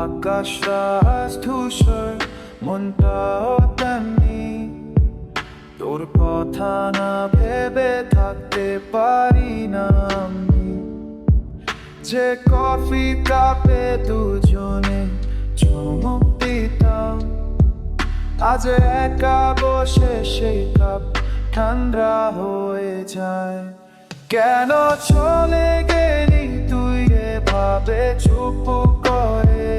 আকাশটা আজ ধূসর, মনটাও তেমনি। তোর কথা না ভেবে থাকতে পারি না আমি। যে কফি কাপে দুজনে চুমুক দিতাম, আজ একা বসে সেই কাপ ঠান্ডা হয়ে যায়। কেন চলে গেলি তুই এভাবে চুপ করে?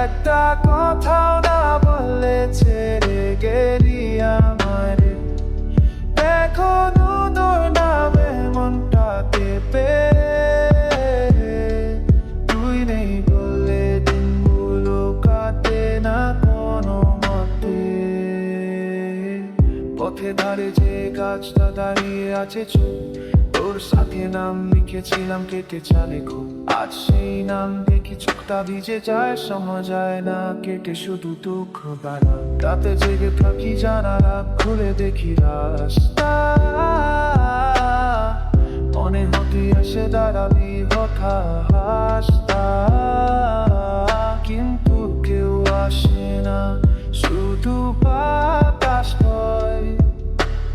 একটা কথাও না বললে ছেড়ে গেলি আমারে। এখনো তোর নামে মনটা কেঁপে, তুই নেই বললে দিনগুলো কাটে না কোনো মতে। পথে ধারে যে গাছটা দাঁড়িয়ে আছে চুপ, তোর সাথে নাম লিখেছিলাম কেটে চালে খুব। আজ সেই নাম দেখি চোখটা ভিজে যায়, সময় যায় না কেটে শুধু দুঃখ বাড়া। রাতে জেগে থাকি জানালা খুলে দেখি রাস্তা, মনে হতে আসে দাঁড়ালি কথা হাসতা। কিন্তু কেউ আসে না, শুধু বাতাস হয়।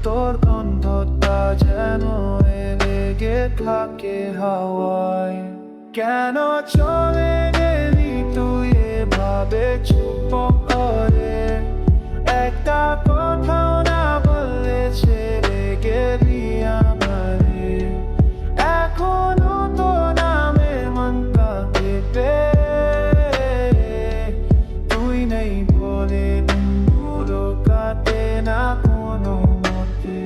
তোর গন্ধটা যেন লেগে থাকে হাওয়ায়। কেন চলে গেলি তুই এভাবে চুপ করে? একটা কথাও না বললে ছেড়ে গেলি আমারে। এখনো তো নামে মনটা কেঁপে, তুই নেই বলে দিনগুলো কাটে না কোনো মতে।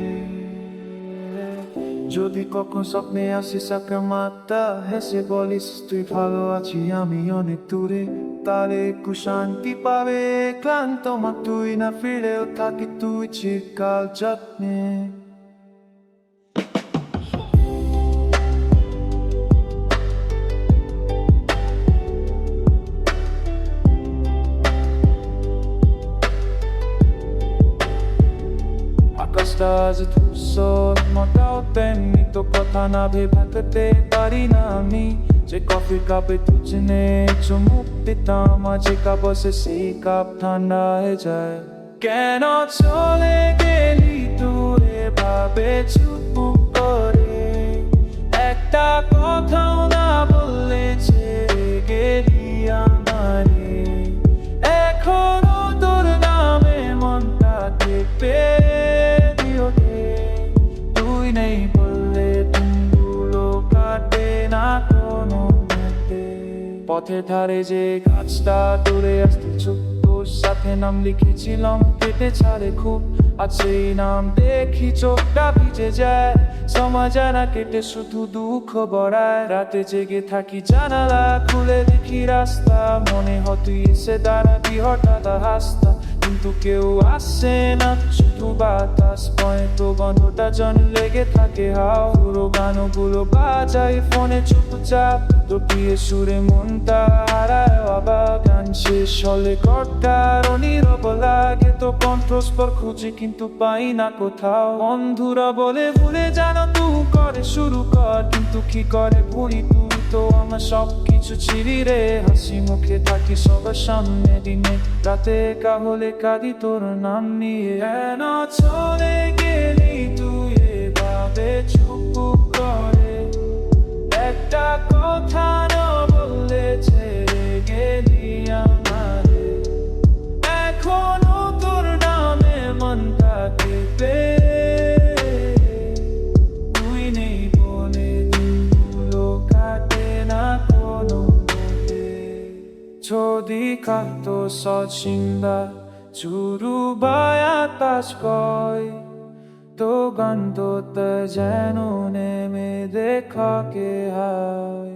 যদি কখন স্বপ্নে আসিস আঁকা মাত্রা হেসে বলিস তুই ভালো আছি আমি অনেক দূরে, তাহলে একটু শান্তি পাবে। ক্লান্ত মা তুই না ফিরেও থাকি তুই চিরকাল যত্নে। আকাশটা আজ ধূসর, মনটাও তেমনি। তো কথা না ভেবে থাকতে পারি না আমি। যে কফির কাপে দুজনে চুমুক দিতাম, আজ একা বসে সেই কাপ ঠান্ডা হয়ে যায়। কেন চলে গেলি তুই এভাবে চুপ করে? একটা কথাও না বললে ছেড়ে গেলি আমারে। এখনো তোর নামে মনটা কেঁপে, তুই নেই বললে দিনগুলো কাটে না কোনো মতে। পথের ধারে যে গাছটা দূরে আসতে চুপ, তোর সাথে নাম লিখেছিলাম কেটে ছাড়ে খুব। আজ সেই নাম দেখি চোখটা ভিজে যায়, সময় যায় না কেটে শুধু দুঃখ বড়ায়। রাতে জেগে থাকি জানালা খুলে দেখি রাস্তা, মনে হয় তুই এসে দাঁড়াবি হঠাৎ হাসতা। কিন্তু কেউ আসে না, শুধু বাতাস বয়। তো গন্ধটা জন লেগে থাকে হাও। পুরো গানগুলো বাজাই ফোনে চুপচাপ, তো প্রিয় সুরে মনটা হারায় অবাক। গান শেষ হলে ঘরটার নীরব লাগে, তো কণ্ঠস্বর খুঁজি কিন্তু পাই না কোথাও। বন্ধুরা বলে ভুলে জানো তুই করে শুরু কর, কিন্তু কি করে ভুলি তুই তো আমার সবকিছু ছিলি রে। হাসি মুখে থাকি সবার সামনে দিনে, রাতে একা হলে কাঁদি তোর নাম নিয়ে। কেন চলে গেলি তুই এভাবে চুপ করে? একটা কথা না বললে ছেড়ে গেলি আমারে। এখনো তোর নামে মনটা কেঁপে, তুই নেই বলে দিনগুলো কাটে না কোনো মতে। যদি kahto sa simba চুরুবায় আকাশ কয়, তো গন্ধটা যেন নেমে দেখাকে হায়।